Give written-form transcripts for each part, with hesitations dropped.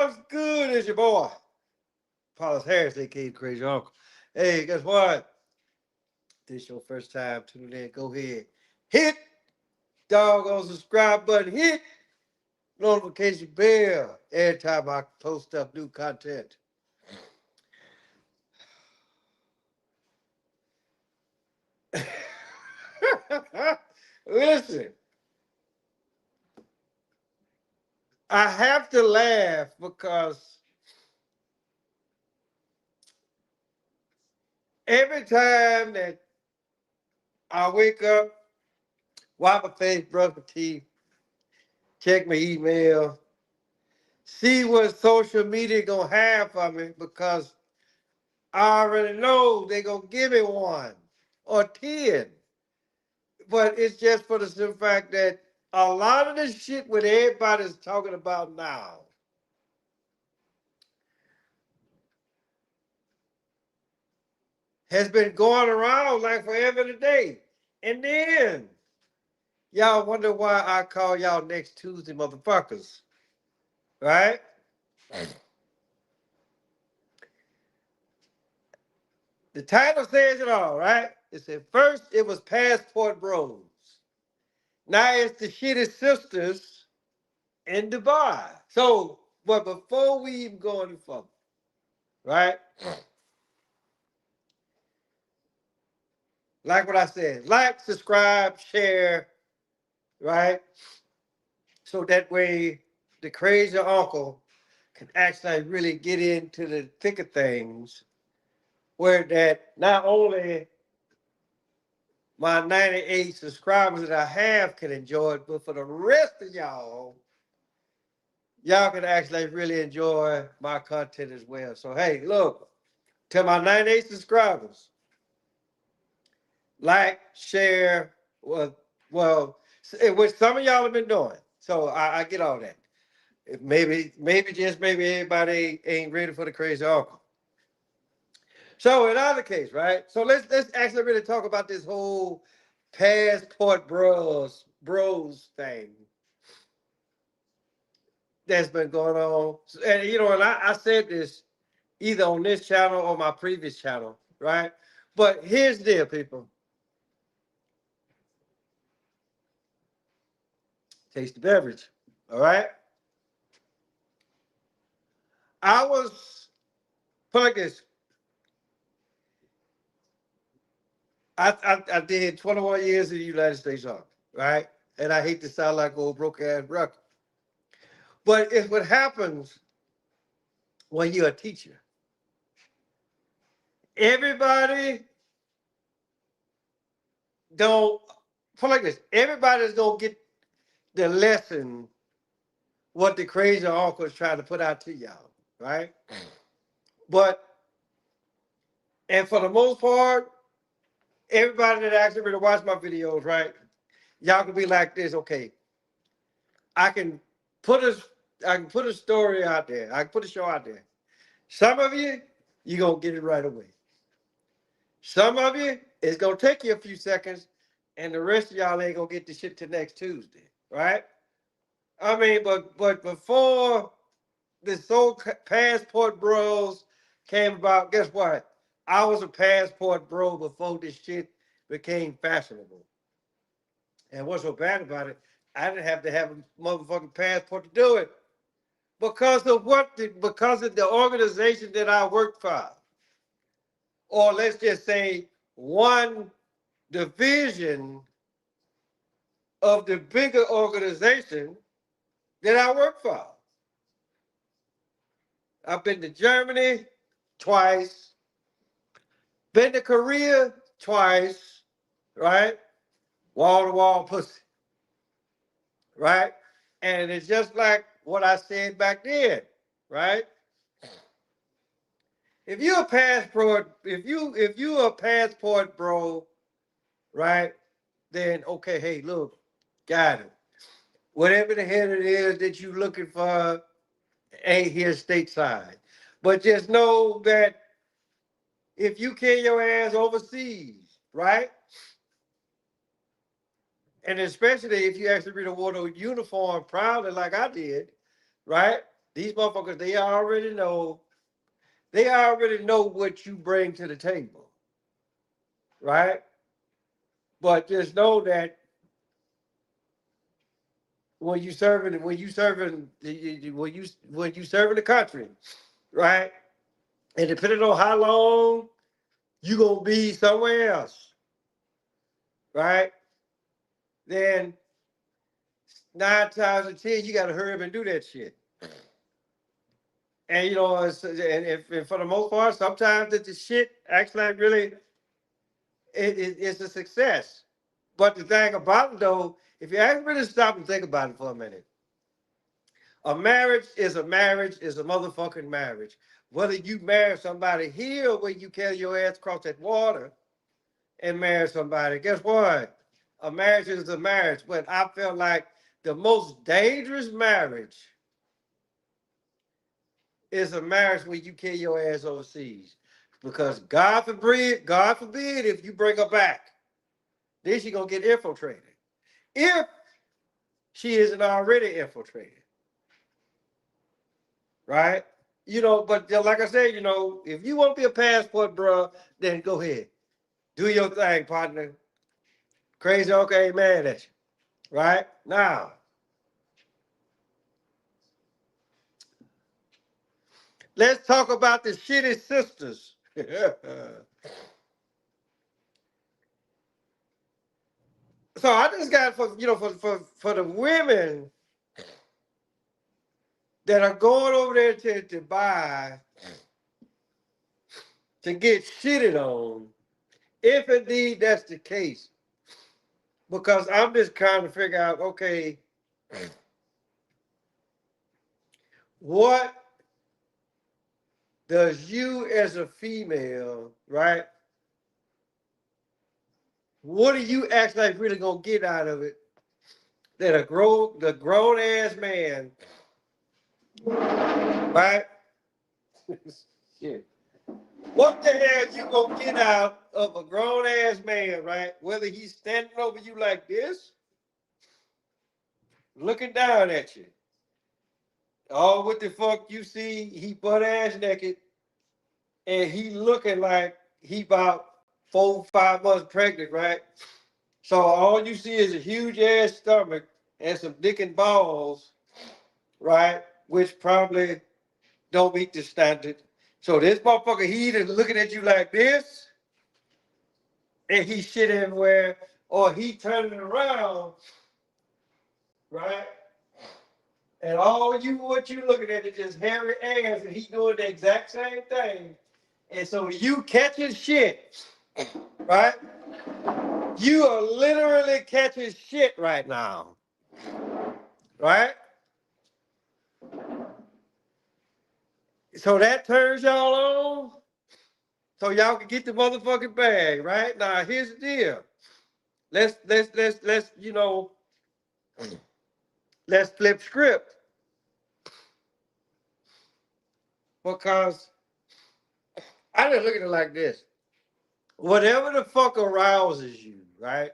What's good? It's your boy, Paulus Harris, aka Crazy Uncle. Hey, guess what? This your first time tuning in. Go ahead. Hit doggone subscribe button. Hit notification bell every time I post up new content. Listen, I have to laugh because every time that I wake up, wipe my face, brush my teeth, check my email, see what social media gonna have for me because I already know they gonna give me one or 10. But it's just for the simple fact that a lot of the shit what everybody's talking about now has been going around like forever and a day. And then y'all wonder why I call y'all next Tuesday motherfuckers. Right? The title says it all, right? It said first it was Passport Bros. Now it's the shitty sisters in Dubai. So, but before we even go any further, right? Like what I said, like, subscribe, share, right? So that way the crazy uncle can actually really get into the thick of things where that not only my 98 subscribers that I have can enjoy it, but for the rest of y'all can actually really enjoy my content as well. So hey, look, to my 98 subscribers, like, share, well, which some of y'all have been doing. So I get all that. Maybe just maybe everybody ain't ready for the crazy uncle. So in either case, right? So let's actually really talk about this whole passport bros thing that's been going on. And and I said this either on this channel or my previous channel, right? But here's the deal, people. Taste the beverage. All right. I was put like this. I did 21 years in the United States Army, right? And I hate to sound like old broke ass record. But it's what happens when you're a teacher. Everybody don't put like this. Everybody's gonna get the lesson what the crazy uncle is trying to put out to y'all, right? But and for the most part, everybody that actually really watch my videos, right? Y'all can be like this, okay. I can put a I can put a story out there. I can put a show out there. Some of you gonna get it right away. Some of you, it's gonna take you a few seconds, and the rest of y'all ain't gonna get the shit till next Tuesday, right? I mean, but before this whole passport bros came about, guess what? I was a passport bro before this shit became fashionable. And what's so bad about it? I didn't have to have a motherfucking passport to do it because of the organization that I work for, or let's just say one division of the bigger organization that I work for. I've been to Germany twice, been to Korea twice, right? Wall to wall pussy, right? And it's just like what I said back then, right? If you a passport bro, right? Then okay, hey, look, got it. Whatever the hell it is that you looking for ain't here stateside. But just know that if you carry your ass overseas, right? And especially if you actually read a war uniform proudly like I did, right? These motherfuckers, they already know what you bring to the table, right? But just know that when you serving the country, right? And depending on how long you gonna be somewhere else, right? Then 9 times out of 10, you gotta hurry up and do that shit. And and for the most part, sometimes the shit actually really it's a success. But the thing about it though, if you actually really stop and think about it for a minute, a marriage is a marriage is a motherfucking marriage. Whether you marry somebody here or where you carry your ass across that water and marry somebody, guess what? A marriage is a marriage. But I feel like the most dangerous marriage is a marriage where you carry your ass overseas. Because God forbid if you bring her back, then she gonna get infiltrated. If she isn't already infiltrated, right? But like I said, if you want to be a passport, bro, then go ahead. Do your thing, partner. Crazy uncle ain't mad at you. Right? Now, let's talk about the shitty sisters. So I just got for the women that are going over there to buy to get shitted on, if indeed that's the case. Because I'm just trying to figure out, okay, what does you as a female, right? What are you actually really gonna get out of it? That the grown ass man, right? Shit. What the hell you gonna get out of a grown ass man, right? Whether he's standing over you like this, looking down at you. Oh, what the fuck you see? He butt ass naked, and he looking like he about 4, 5 months pregnant, right? So all you see is a huge ass stomach and some dick and balls, right? Which probably don't meet the standard. So this motherfucker, he either looking at you like this, and he shit everywhere, or he turning around, right? And what you looking at is just hairy ass, and he doing the exact same thing. And so you catching shit, right? You are literally catching shit right now, right? So that turns y'all on, so y'all can get the motherfucking bag, right? Now here's the deal. Let's flip script, because I just look at it like this. Whatever the fuck arouses you, right?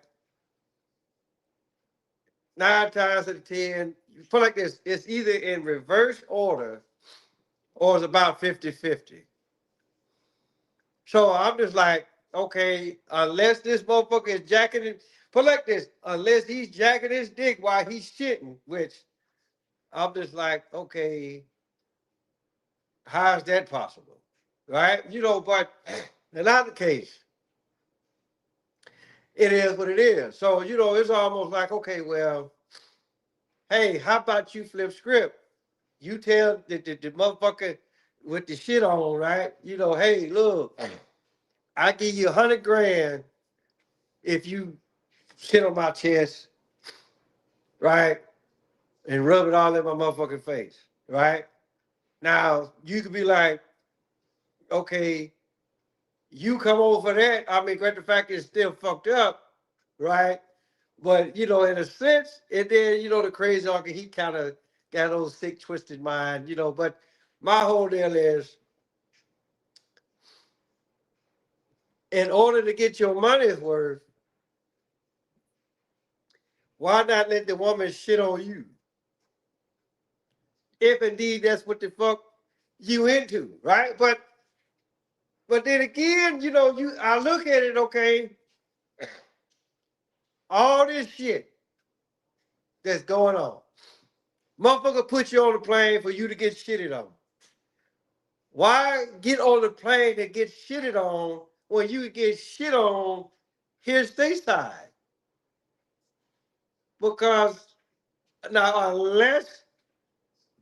9 times out of 10, put like this, it's either in reverse order or it's about 50-50. So I'm just like, okay, unless this motherfucker is jacking it, put like this, unless he's jacking his dick while he's shitting, which I'm just like, okay, how is that possible? Right? But in not the case. It is what it is. So, it's almost like, okay, well, hey, how about you flip script? You tell the motherfucker with the shit on, right? Hey, look, I give you 100 grand if you sit on my chest, right? And rub it all in my motherfucking face, right? Now, you could be like, okay, you come over for that. I mean, great the fact it's still fucked up, right? But in a sense, and then the crazy uncle, he kind of got those sick, twisted mind, But my whole deal is, in order to get your money's worth, why not let the woman shit on you? if indeed that's what the fuck you into, right? But then again, I look at it, okay, all this shit that's going on. Motherfucker put you on the plane for you to get shitted on. Why get on the plane and get shitted on when you get shit on here stateside? Because now, unless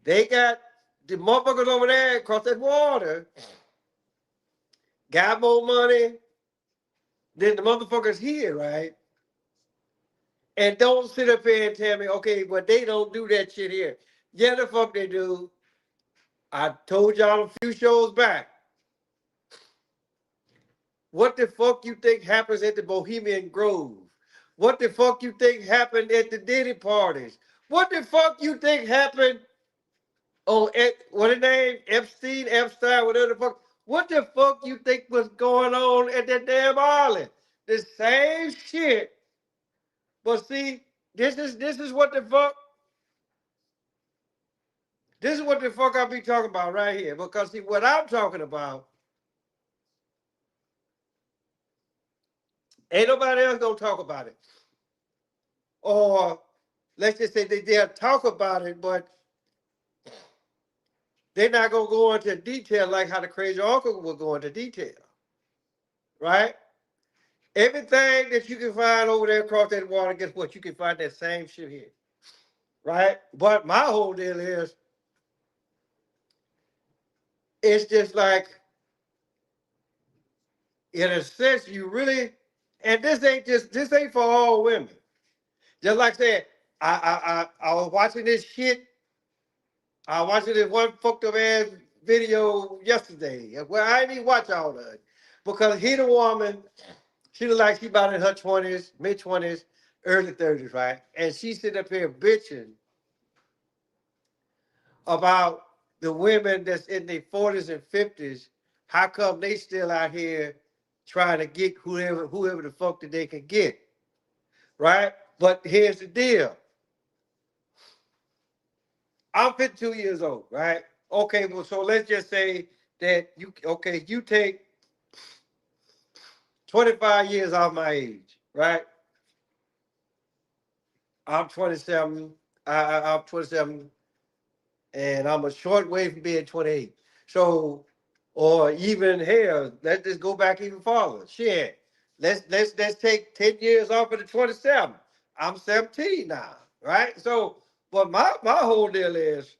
they got the motherfuckers over there across that water, got more money than the motherfuckers here, right? And don't sit up here and tell me, okay, but they don't do that shit here. Yeah, the fuck they do. I told y'all a few shows back. What the fuck you think happens at the Bohemian Grove? What the fuck you think happened at the Diddy parties? What the fuck you think happened on what the name? Epstein, whatever the fuck. What the fuck you think was going on at that damn island? The same shit. But see, this is what the fuck. This is what the fuck I be talking about right here. Because see, what I'm talking about, ain't nobody else gonna talk about it. Or let's just say they'll talk about it, but they're not gonna go into detail like how the crazy uncle will go into detail. Right? Everything that you can find over there across that water, guess what? You can find that same shit here. Right? But my whole deal is it's just like, in a sense, you really, and this ain't for all women. Just like I said, I was watching this shit. I was watching this one fucked up ass video yesterday. Well, I didn't even watch all of it. Because he the woman, she look like she about in her 20s, mid-20s, early 30s, right? And she sitting up here bitching about the women that's in their 40s and 50s. How come they still out here trying to get whoever the fuck that they can get, right? But here's the deal. I'm 52 years old, right? Okay, well, so let's just say that you take 25 years off my age, right? I'm 27. I'm 27, and I'm a short way from being 28. So, or even here, let's just go back even farther. Shit, let's take 10 years off of the 27. I'm 17 now, right? So, but my whole deal is,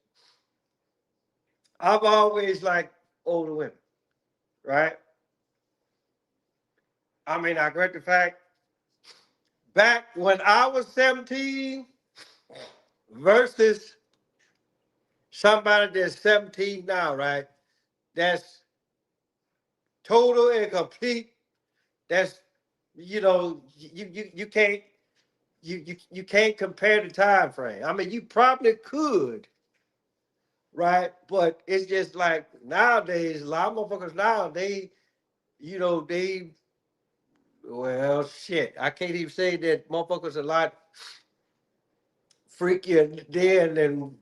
I've always liked older women, right? I mean, I regret the fact, back when I was 17 versus somebody that's 17 now, right? That's total and complete. That's you can't you can't compare the time frame. I mean, you probably could, right? But it's just like nowadays, a lot of motherfuckers now, they well shit. I can't even say that motherfuckers a lot freakier then than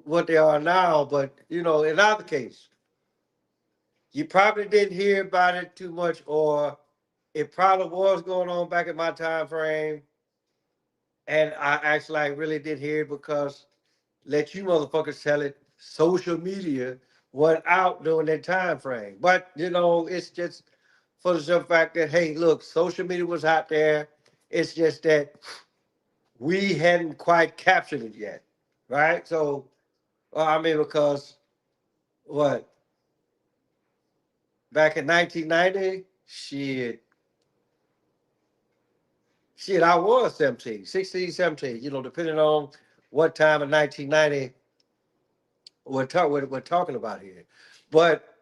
what they are now, but in either case, you probably didn't hear about it too much, or it probably was going on back in my time frame, and I actually really did hear it because let you motherfuckers tell it. Social media went out during that time frame, but it's just for the simple fact that hey, look, social media was out there. It's just that we hadn't quite captured it yet, right? So, I mean, because what back in 1990, shit, I was 17, 16, 17, depending on what time in 1990 we're talking about here. But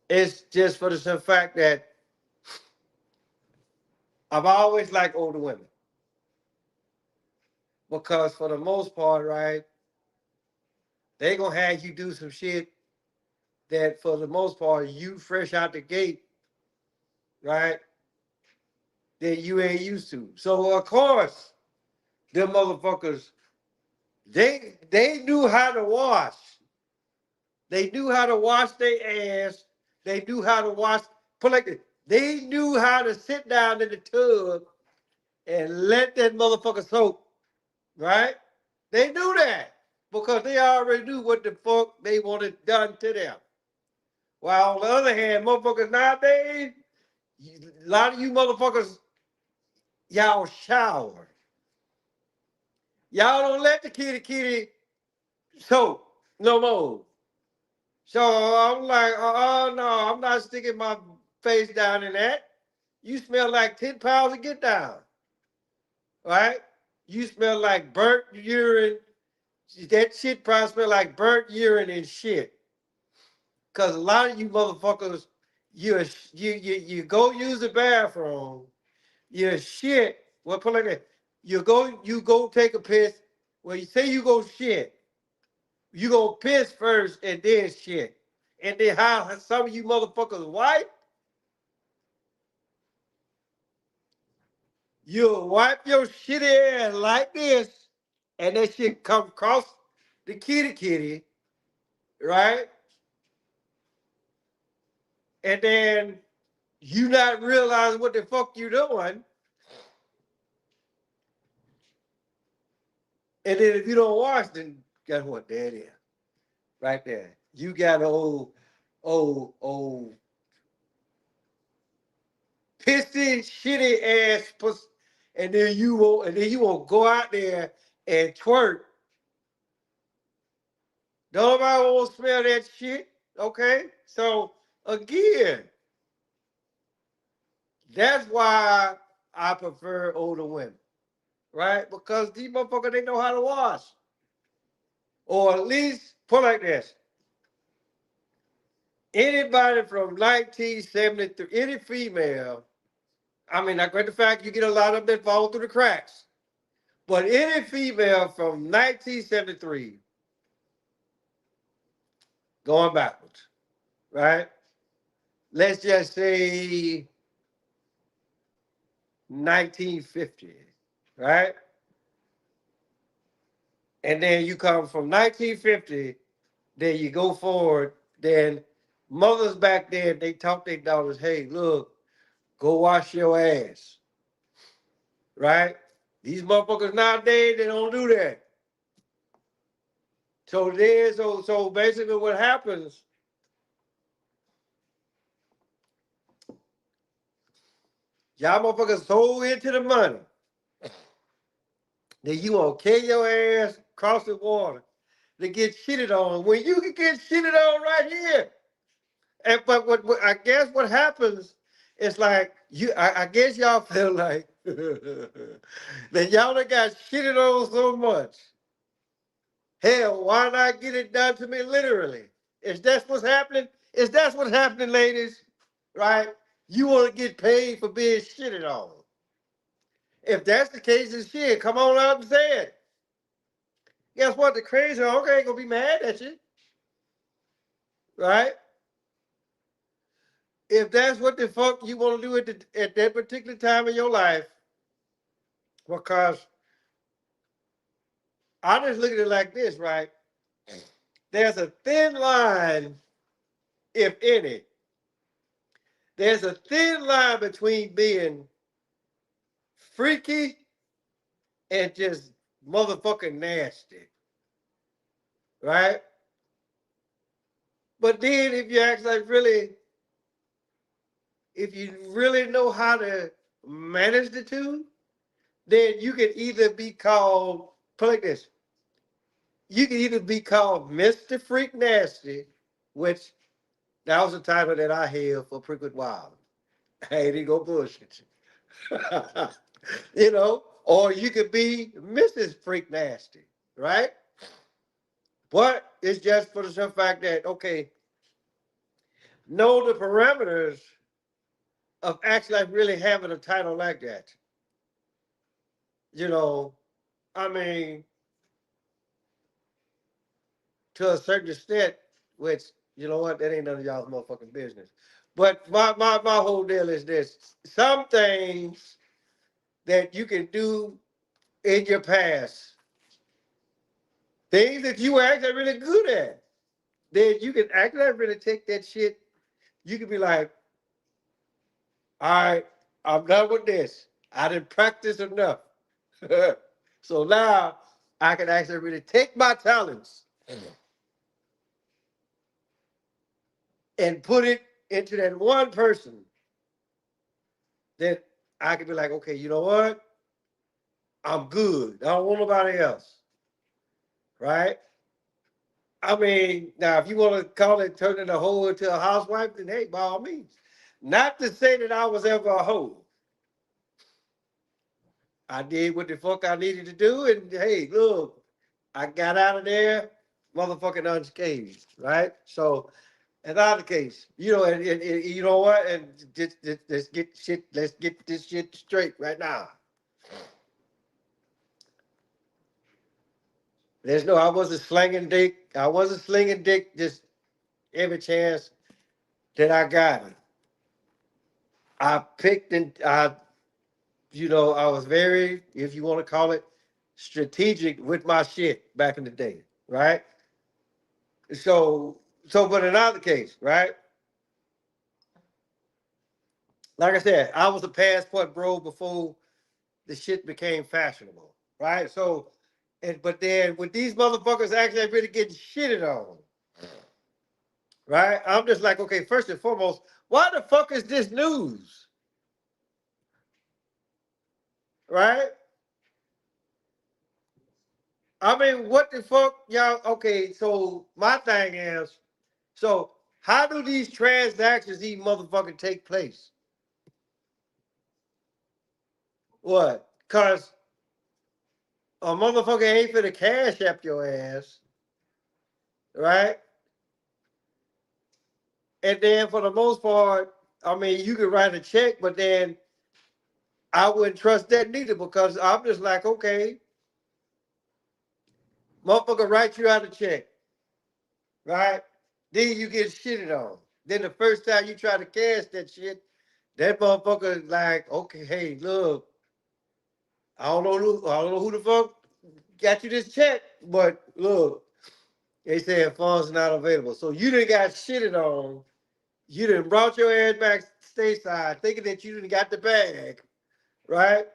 it's just for the simple fact that I've always liked older women. Because for the most part, right, they gonna have you do some shit that for the most part, you fresh out the gate, right, that you ain't used to. So of course, them motherfuckers They knew how to wash. They knew how to wash their ass. They knew how to wash. Put like this. They knew how to sit down in the tub and let that motherfucker soak. Right? They knew that because they already knew what the fuck they wanted done to them. While on the other hand, motherfuckers nowadays, a lot of you motherfuckers, y'all shower. Y'all don't let the kitty soak no more. So I'm like, oh no, I'm not sticking my face down in that. You smell like 10 pounds of get down, right? You smell like burnt urine. That shit probably smell like burnt urine and shit. Cause a lot of you motherfuckers, you go use the bathroom, you shit. Well, put it like that. You go take a piss. Well, you say you go shit. You go piss first and then shit. And then how some of you motherfuckers wipe, you'll wipe your shitty ass like this, and that shit come across the kitty, right? And then you not realize what the fuck you doing. And then if you don't wash, then guess what? There it is. Right there. You got old pissy, shitty ass pussy. And then you won't go out there and twerk. Nobody won't smell that shit. Okay? So again, that's why I prefer older women. Right? Because these motherfuckers, they know how to wash. Or at least put it like this. Anybody from 1973, any female, I mean, I get the fact you get a lot of them that fall through the cracks, but any female from 1973 going backwards, right? Let's just say 1950, right? And then you come from 1950, then you go forward, then mothers back then, they taught their daughters, hey, look, go wash your ass, right? These motherfuckers nowadays, they don't do that. So basically what happens, y'all motherfuckers so into the money that you want to carry your ass across the water to get shitted on when you can get shitted on right here. And but what I guess what happens is like I guess y'all feel like that y'all done got shitted on so much. Hell, why not get it done to me literally? Is that what's happening? Is that what's happening, ladies? Right? You want to get paid for being shitted on. If that's the case, then shit, come on out and say it. Guess what? The crazy uncle ain't gonna be mad at you. Right? If that's what the fuck you want to do at that particular time in your life, because I just look at it like this, right? There's a thin line, if any. There's a thin line between being freaky and just motherfucking nasty, right? But then if you really know how to manage the two, then you can either be called, put like this, you can either be called Mr. Freak Nasty, which that was the title that I held for Prickwood Wild. I ain't even go bullshit you. Or you could be Mrs. Freak Nasty, right? But it's just for the simple fact that, okay, know the parameters of actually like really having a title like that. You know, I mean, to a certain extent, which, you know what, that ain't none of y'all's motherfucking business. But my whole deal is this. Some things that you can do in your past Things that you were actually really good at. Then you can actually really take that shit. You can be like, all right, I'm done with this. I didn't practice enough. So now I can actually really take my talents and put it into that one person that I can be like, okay, you know what? I'm good. I don't want nobody else. Right? I mean, now if you want to call it turning a hoe into a housewife, then hey, by all means. Not to say that I was ever a hoe. I did what the fuck I needed to do, and hey, look, I got out of there, motherfucking unscathed, right? So, in either case, and you know what, and let's get this shit straight right now. There's no, I wasn't slinging dick. I wasn't slinging dick just every chance that I got it. I picked and I was very, if you want to call it, strategic with my shit back in the day, right? So, but in either case, right? Like I said, I was a passport bro before the shit became fashionable, right? So, but then with these motherfuckers actually really getting shitted on, right? I'm just like, okay, first and foremost, why the fuck is this news, right? I mean, what the fuck, y'all? Okay, so my thing is, so how do these transactions, these motherfuckers, take place? What? Cause a motherfucker ain't finna cash app your ass, right? And then for the most part, I mean, you can write a check, but then I wouldn't trust that neither because I'm just like, okay, motherfucker write you out a check, right? Then you get shitted on. Then the first time you try to cash that shit, that motherfucker like, okay, hey, look, I don't know who the fuck got you this check, but look, they said funds not available. So you done got shitted on. You done brought your ass back stateside thinking that you done got the bag, right?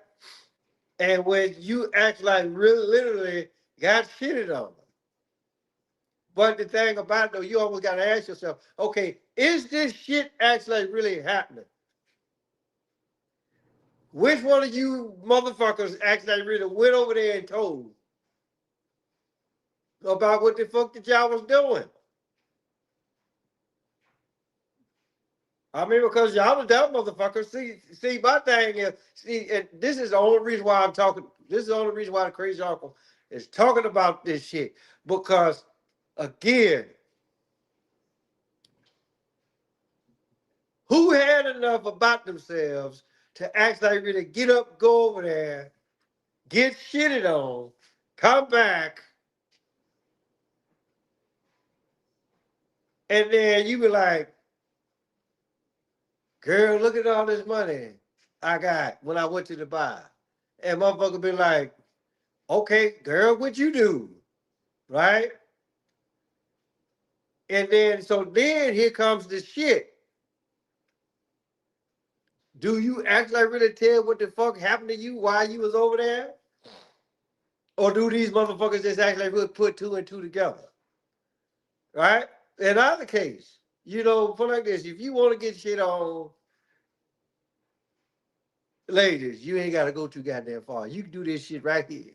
And when you act like really literally got shitted on. But the thing about it though, you always gotta ask yourself, okay, is this shit actually really happening? Which one of you motherfuckers actually really went over there and told about what the fuck that y'all was doing? I mean, because y'all the dumb motherfuckers. See, my thing is, and this is the only reason why I'm talking. This is the only reason why the crazy uncle is talking about this shit. Because again, who had enough about themselves to actually really get up, go over there, get shitted on, come back, and then you be like, girl, look at all this money I got when I went to the bar. And motherfucker be like, okay, girl, what you do? Right? And then, so then here comes the shit. Do you actually really tell what the fuck happened to you while you was over there? Or do these motherfuckers just actually really put two and two together? Right? In either case, put like this, if you want to get shit on, ladies, you ain't got to go too goddamn far. You can do this shit right here.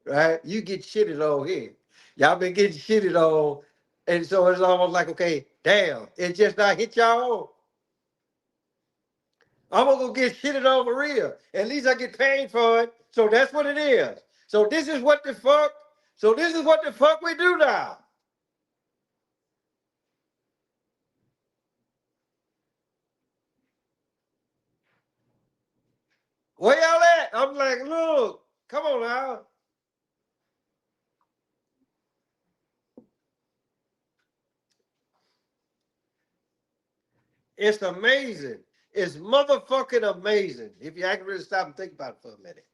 Right? You get shitted on here. Y'all been getting shitted on. And so it's almost like, okay, damn, it just not hit y'all. I'm gonna go get shitted on for real. At least I get paid for it. So that's what it is. So this is what the fuck. So this is what the fuck we do now. Where y'all at? I'm like, look, come on now. It's amazing. It's motherfucking amazing. If you actually really stop and think about it for a minute.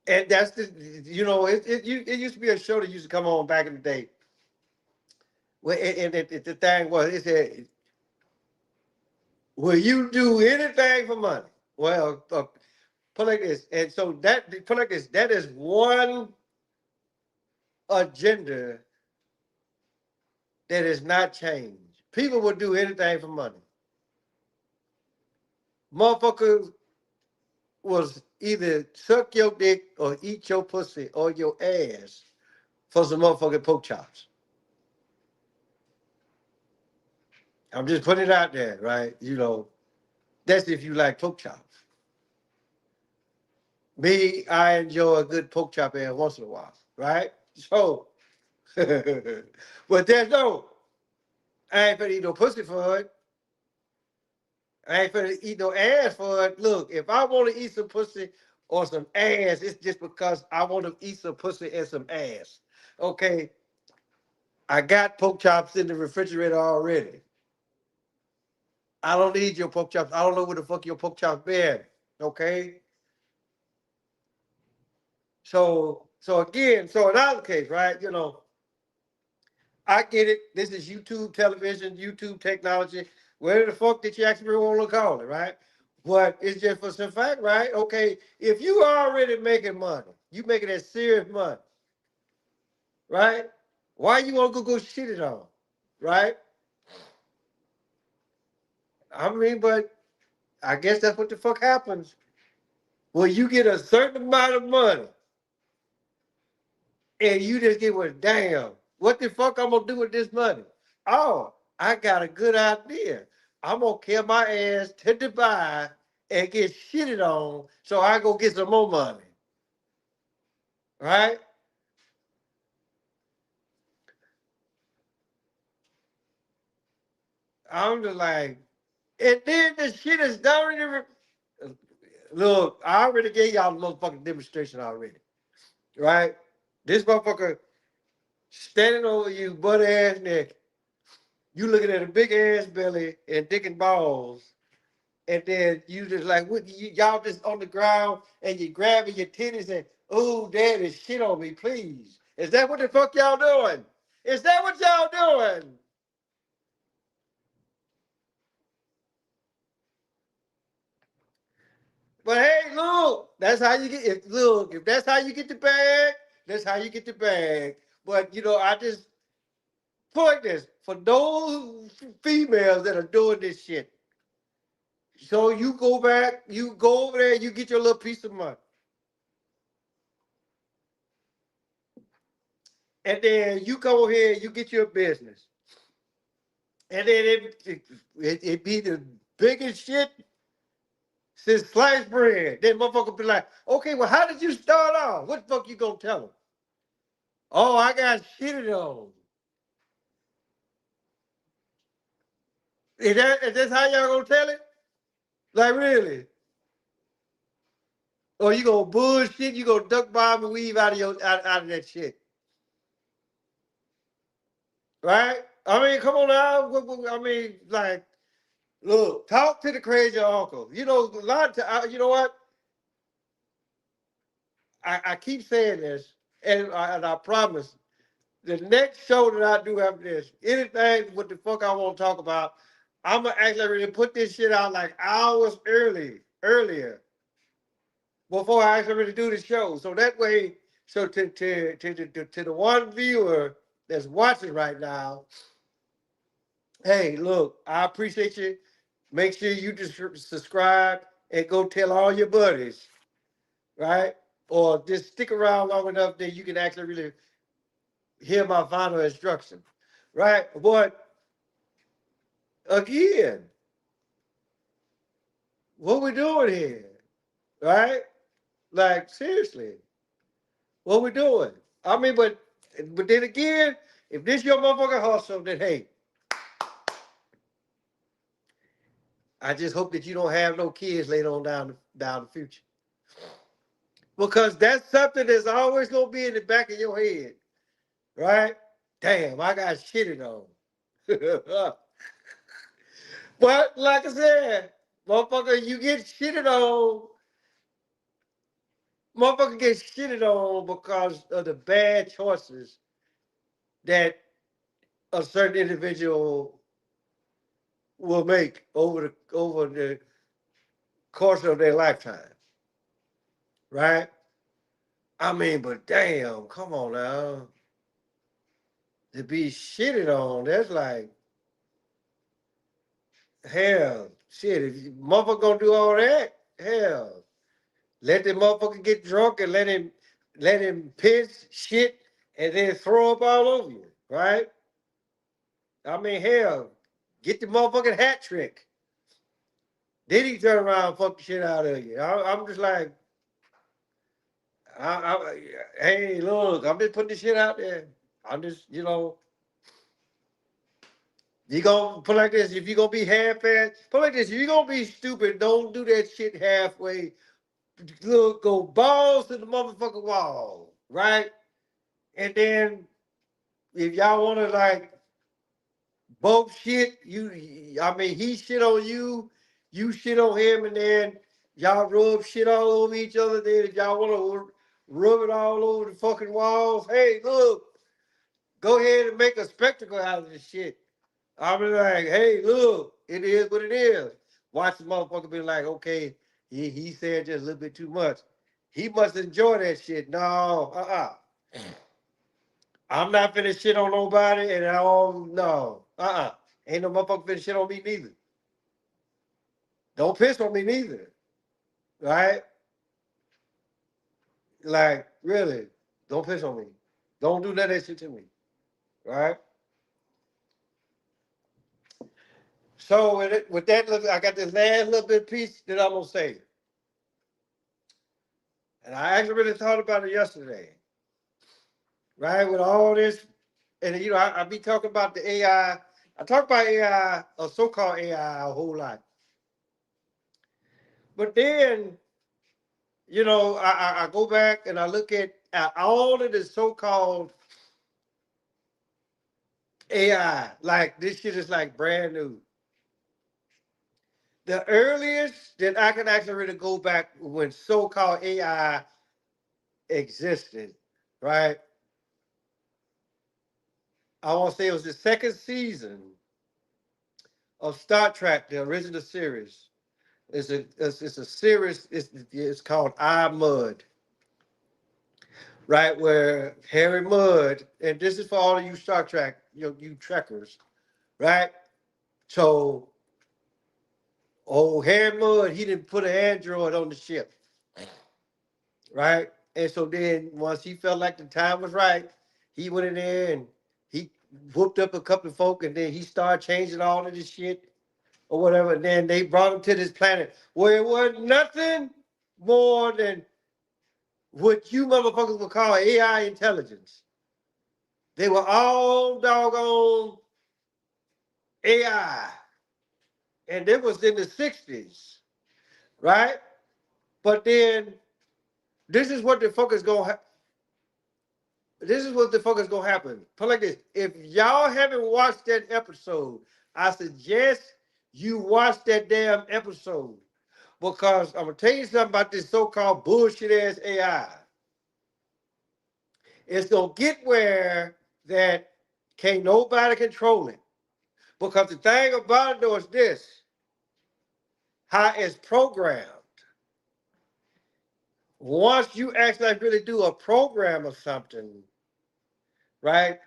And that's the, it used to be a show that used to come on back in the day. Well, the thing was, it said, will you do anything for money? Well, put like this. And so put like this, that is one agenda that has not changed. People will do anything for money. Motherfuckers was either suck your dick or eat your pussy or your ass for some motherfucking pork chops. I'm just putting it out there, right? That's if you like pork chops. Me, I enjoy a good pork chop every once in a while, right? So, but there's no, I ain't finna eat no pussy for it. I ain't finna eat no ass for it. Look, if I want to eat some pussy or some ass, it's just because I want to eat some pussy and some ass. Okay, I got pork chops in the refrigerator already. I don't need your pork chops. I don't know where the fuck your pork chops been. Okay, so again, so in our case, right? I get it. This is YouTube television, YouTube technology, whatever the fuck that you actually want to call it, right? But it's just for some fact, right? Okay, if you already making money, you making that serious money, right? Why you want to go shit it on, right? I mean, but I guess that's what the fuck happens. Well, you get a certain amount of money, and you just get, well, damn, what the fuck I'm gonna do with this money? Oh, I got a good idea. I'm gonna kill my ass to Dubai and get shitted on so I go get some more money. Right? I'm just like, and then the shit is done. Look, I already gave y'all the motherfucking demonstration already. Right? This motherfucker standing over you, butt ass naked. You looking at a big ass belly and dick and balls, and then you just like, what, y'all just on the ground and you grabbing your titties and, oh, daddy, shit on me, please. Is that what the fuck y'all doing? Is that what y'all doing? But hey, look, that's how you get. If that's how you get the bag, that's how you get the bag. But I just point this for those females that are doing this shit. So you go back, you go over there, you get your little piece of money. And then you come over here, you get your business. And then it be the biggest shit since sliced bread. Then motherfucker be like, okay, well, how did you start off? What the fuck you gonna tell them? Oh, I got shitted on. Is that how y'all gonna tell it? Like really? Or you gonna bullshit, you gonna duck bomb and weave out of that shit. Right? I mean, come on now. I mean, like, look, talk to the crazy uncle. A lot of you know what? I keep saying this, and I promise the next show that I do after this, anything what the fuck I want to talk about, I'm gonna actually really put this shit out like hours earlier, before I actually really do the show. So that way, so to the one viewer that's watching right now, hey, look, I appreciate you. Make sure you just subscribe and go tell all your buddies, right? Or just stick around long enough that you can actually really hear my final instruction, right? But again, what we doing here, right? Like seriously, what we doing? I mean, but then again, if this your motherfucking hustle, then hey, I just hope that you don't have no kids later on down the future, because that's something that's always gonna be in the back of your head, right? Damn, I got shitted on. But like I said, motherfucker, you get shitted on, Motherfucker gets shitted on because of the bad choices that a certain individual will make over the course of their lifetime, right? I mean, but damn, come on now. To be shitted on, that's like hell. Shit, if you motherfucker gonna do all that, hell. Let the motherfucker get drunk and let him piss, shit, and then throw up all over you, right? I mean, hell, get the motherfucking hat trick. Then he turn around and fuck the shit out of you. I'm just like, hey, look, I'm just putting the shit out there. I'm just, you gonna put like this. If you gonna be half-ass, put like this. If you gonna be stupid, don't do that shit halfway. Look, go balls to the motherfucking wall, right? And then if y'all wanna like both shit, I mean, he shit on you, you shit on him, and then y'all rub shit all over each other. Then if y'all wanna rub it all over the fucking walls, hey, look, go ahead and make a spectacle out of this shit. I'll be like, hey, look, it is what it is. Watch the motherfucker be like, okay, he said just a little bit too much. He must enjoy that shit. No, I'm not finna shit on nobody, and I don't, no, ain't no motherfucker finna shit on me neither. Don't piss on me neither, right? Like, really, don't piss on me. Don't do none of that shit to me, right? So with that, I got this last little bit piece that I'm gonna say. And I actually really thought about it yesterday, right? With all this, and I be talking about the AI. I talk about AI, or so-called AI, a whole lot. But then, I go back and I look at all of the so-called AI. Like this shit is like brand new. The earliest that I can actually really go back when so-called AI existed, right? I want to say it was the second season of Star Trek, the original series. It's a series. It's called I Mud, right? Where Harry Mudd, and this is for all of you Star Trek, you trekkers, right? So, Harry Mudd, he didn't put an android on the ship, right? And so then once he felt like the time was right, he went in there and he whooped up a couple of folk, and then he started changing all of this shit or whatever. And then they brought him to this planet where it was nothing more than what you motherfuckers would call AI intelligence. They were all doggone AI. And it was in the 60s, right? But then this is what the fuck is gonna this is what the fuck is gonna happen. Put like this. If y'all haven't watched that episode, I suggest you watch that damn episode. Because I'm gonna tell you something about this so-called bullshit ass AI. It's gonna get where that can't nobody control it. Because the thing about it though is this, how it's programmed. Once you actually really do a program of something, right?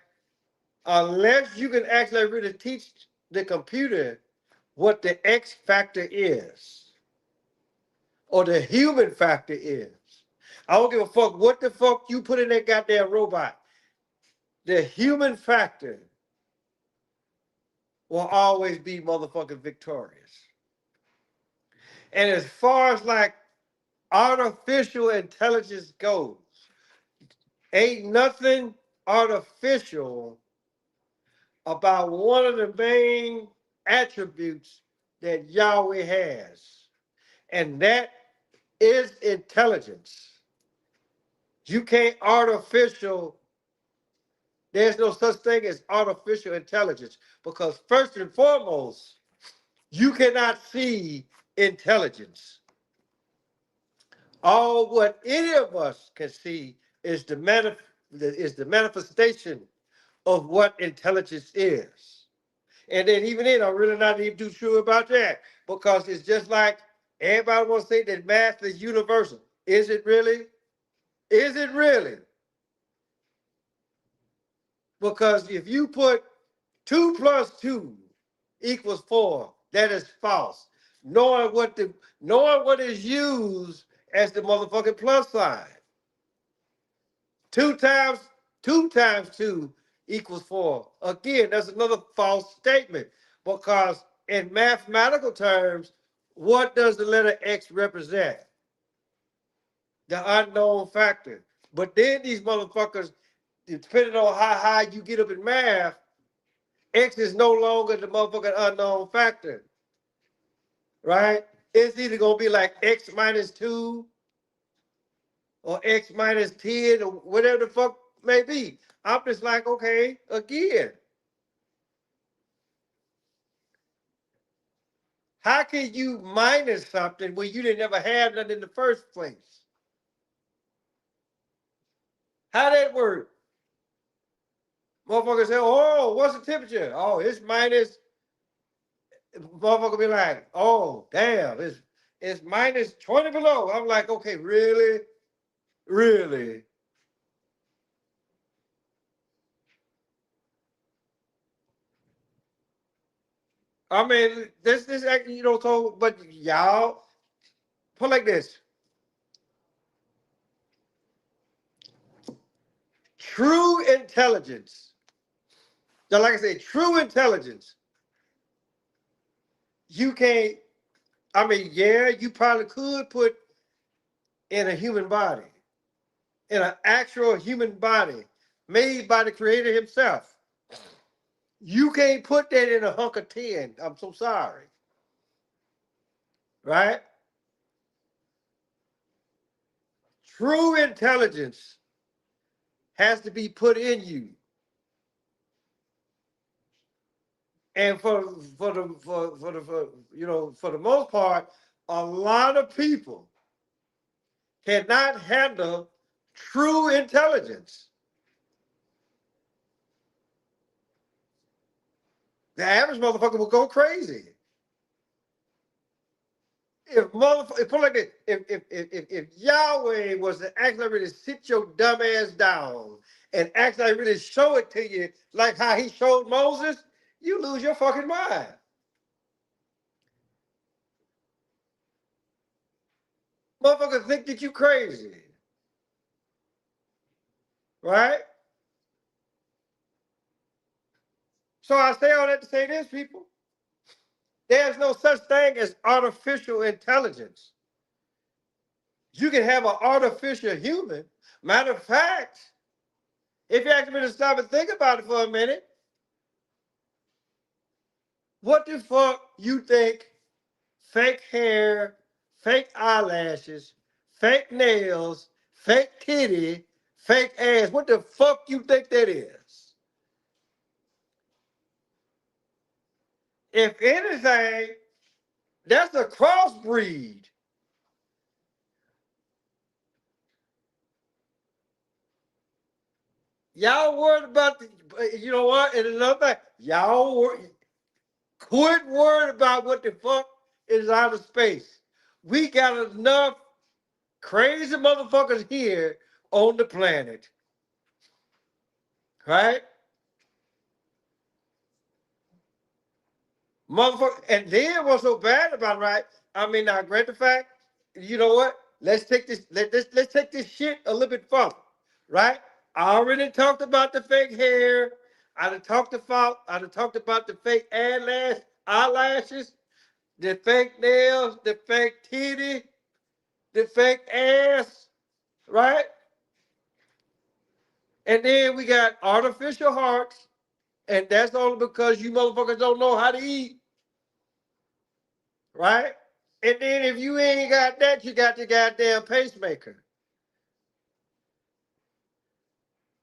Unless you can actually really teach the computer what the X factor is, or the human factor is. I don't give a fuck what the fuck you put in that goddamn robot. The human factor will always be motherfucking victorious. And as far as like artificial intelligence goes, ain't nothing artificial about one of the main attributes that Yahweh has, and that is intelligence. You can't there's no such thing as artificial intelligence, because first and foremost, you cannot see intelligence. All what any of us can see is the manifestation of what intelligence is. And then even then, I'm really not even too sure about that because it's just like everybody wants to say that math is universal. Is it really? Is it really? Because if you put 2 plus 2 equals 4, that is false. Knowing what is used as the motherfucking plus sign. 2 times 2 equals 4. Again, that's another false statement because in mathematical terms, what does the letter X represent? The unknown factor. But then these motherfuckers, depending on how high you get up in math, X is no longer the motherfucking unknown factor, right? It's either gonna be like X minus 2 or X minus 10 or whatever the fuck may be. I'm just like, okay, again, how can you minus something when you didn't ever have nothing in the first place? How that work? Motherfucker say, oh, what's the temperature? Oh, it's minus. Motherfucker be like, oh, damn, it's minus 20 below. I'm like, okay, really? Really? I mean, this so, but y'all put like this. True intelligence. So like I said, true intelligence. You can't, I mean, yeah, you probably could put in a human body, in an actual human body made by the creator himself. You can't put that in a hunk of tin. I'm so sorry. Right? True intelligence has to be put in you. And for the most part, a lot of people cannot handle true intelligence. The average motherfucker will go crazy. If motherfucker, put it like this, if Yahweh was to actually really sit your dumb ass down and actually really show it to you like how he showed Moses, you lose your fucking mind. Motherfuckers think that you crazy. Right? So I say all that to say this, people. There's no such thing as artificial intelligence. You can have an artificial human. Matter of fact, if you ask me to stop and think about it for a minute, what the fuck you think fake hair, fake eyelashes, fake nails, fake titty, fake ass, what the fuck you think that is? If anything, that's a crossbreed. Y'all worried about you know what? And another thing, quit worrying about what the fuck is out of space. We got enough crazy motherfuckers here on the planet, right? Motherfucker, and then what's so bad about it, right? I mean, now, great the fact, you know what? Let's take this shit a little bit further, right? I already talked about the fake hair. I done talked about the fake eyelashes, the fake nails, the fake titty, the fake ass, right? And then we got artificial hearts, and that's only because you motherfuckers don't know how to eat, right? And then if you ain't got that, you got the goddamn pacemaker.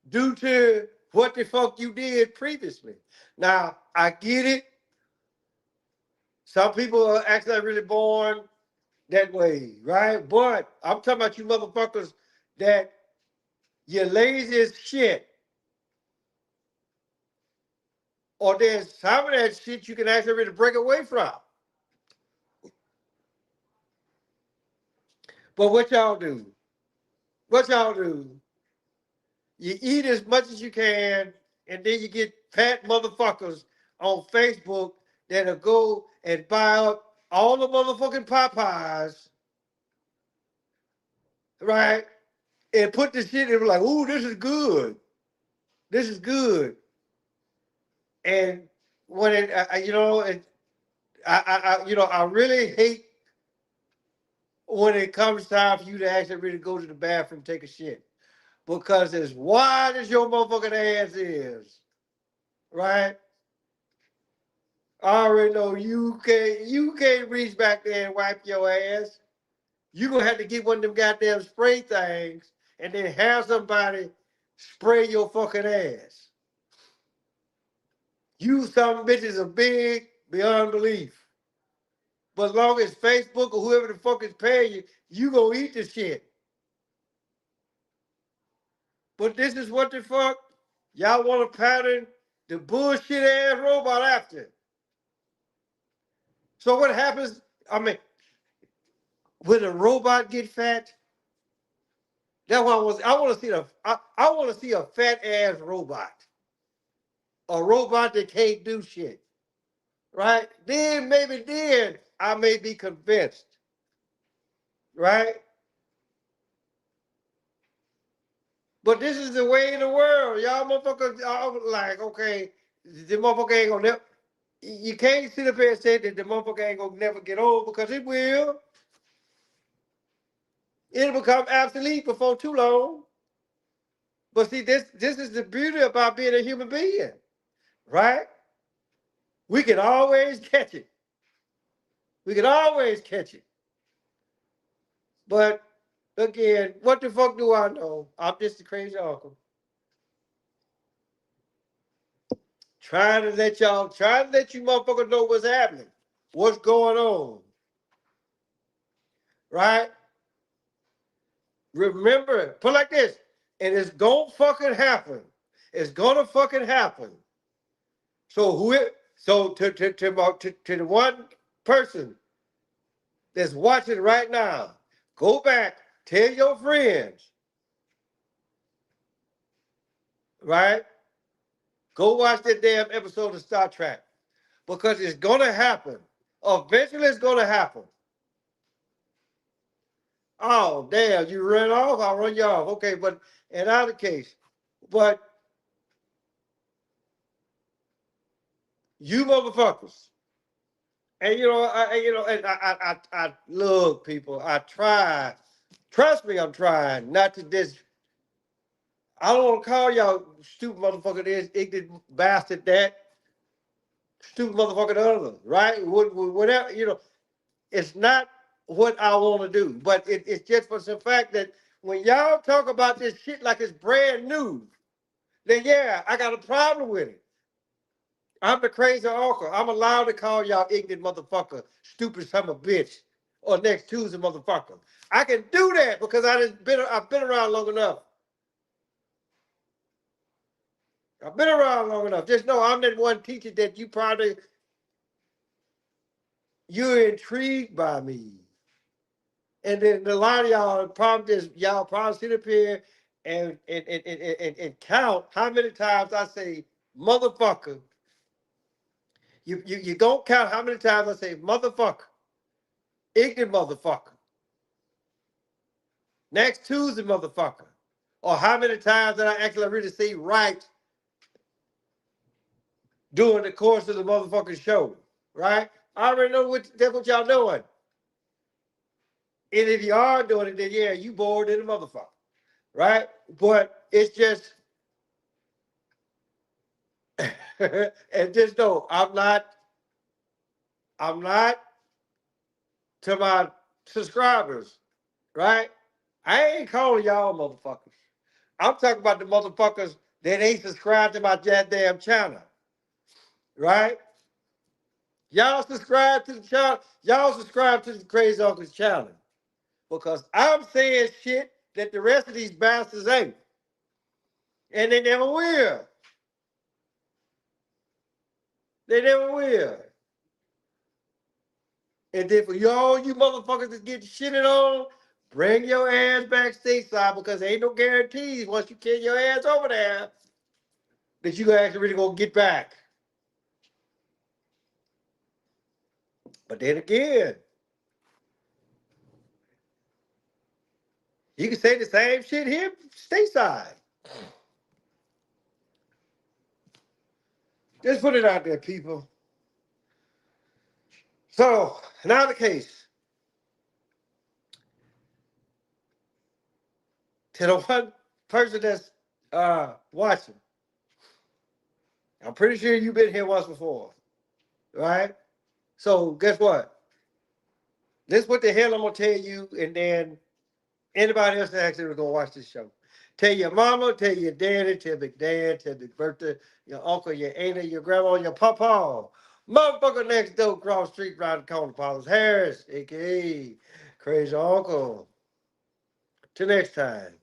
Due to what the fuck you did previously. Now, I get it. Some people are actually really born that way, right? But I'm talking about you motherfuckers that you're lazy as shit. Or there's some of that shit you can actually really break away from. But what y'all do? What y'all do? You eat as much as you can, and then you get fat motherfuckers on Facebook that'll go and buy up all the motherfucking Popeyes, right? And put the shit in like, ooh, this is good. This is good. And when it, you know, and I really hate when it comes time for you to actually really go to the bathroom, take a shit, because as wide as your motherfucking ass is, right? I already know you can't reach back there and wipe your ass. You gonna have to get one of them goddamn spray things and then have somebody spray your fucking ass. You some bitches are big beyond belief. But as long as Facebook or whoever the fuck is paying you, you gonna eat the shit. But this is what the fuck y'all want to pattern the bullshit ass robot after. So what happens? I mean, when a robot get fat, that's what I want to see I want to see a fat ass robot, a robot that can't do shit, right? Then I may be convinced, right? But this is the way of the world, y'all motherfuckers. Y'all like, okay, the motherfucker ain't gonna never. You can't sit up here and say that the motherfucker ain't gonna never get old, because it will. It'll become obsolete before too long. But see, this is the beauty about being a human being, right? We can always catch it. We can always catch it. But again, what the fuck do I know? I'm just a crazy uncle. Trying to let you motherfuckers know what's happening, what's going on, right? Remember, put it like this, and it's gonna fucking happen. It's gonna fucking happen. So to the one person that's watching right now, go back, tell your friends, right? Go watch that damn episode of Star Trek, because it's gonna happen. Eventually, it's gonna happen. Oh damn! You run off, I'll run you off. Okay, but in either case, but you motherfuckers, and I look, people. I try. Trust me, I'm trying not to dis. I don't want to call y'all stupid motherfucker this, ignorant bastard that, stupid motherfucker the other, right? Whatever, it's not what I want to do, but it's just for the fact that when y'all talk about this shit like it's brand new, then yeah, I got a problem with it. I'm the crazy uncle. I'm allowed to call y'all ignorant motherfucker, stupid son of a bitch, or next Tuesday motherfucker. I can do that because I've been around long enough. I've been around long enough. Just know I'm that one teacher that you're intrigued by me. And then a lot of y'all probably sit up here and count how many times I say motherfucker. You don't count how many times I say motherfucker, ignorant motherfucker, next Tuesday motherfucker, or how many times that I actually really say right during the course of the motherfucking show, right? I already know that's what y'all doing. And if you are doing it, then yeah, you bored in the motherfucker, right? But it's just, and just know I'm not to my subscribers, right? I ain't calling y'all motherfuckers. I'm talking about the motherfuckers that ain't subscribed to my goddamn channel, right? Y'all subscribe to the channel. Y'all subscribe to the Crazy Uncle's channel. Because I'm saying shit that the rest of these bastards ain't. And they never will. They never will. And then for y'all, you motherfuckers that get shitted on, bring your ass back stateside because ain't no guarantees once you kill your ass over there that you actually really gonna get back. But then again, you can say the same shit here stateside. Just put it out there, people. So, now the case. To the one person that's watching, I'm pretty sure you've been here once before, right? So, guess what? This what the hell I'm gonna tell you, and then anybody else that actually gonna watch this show. Tell your mama, tell your daddy, tell Big Dad, tell Big Bertha, your uncle, your auntie, your grandma, your papa. Motherfucker next door, cross the street, round the corner, Paulus Harris, aka Crazy Uncle. Till next time.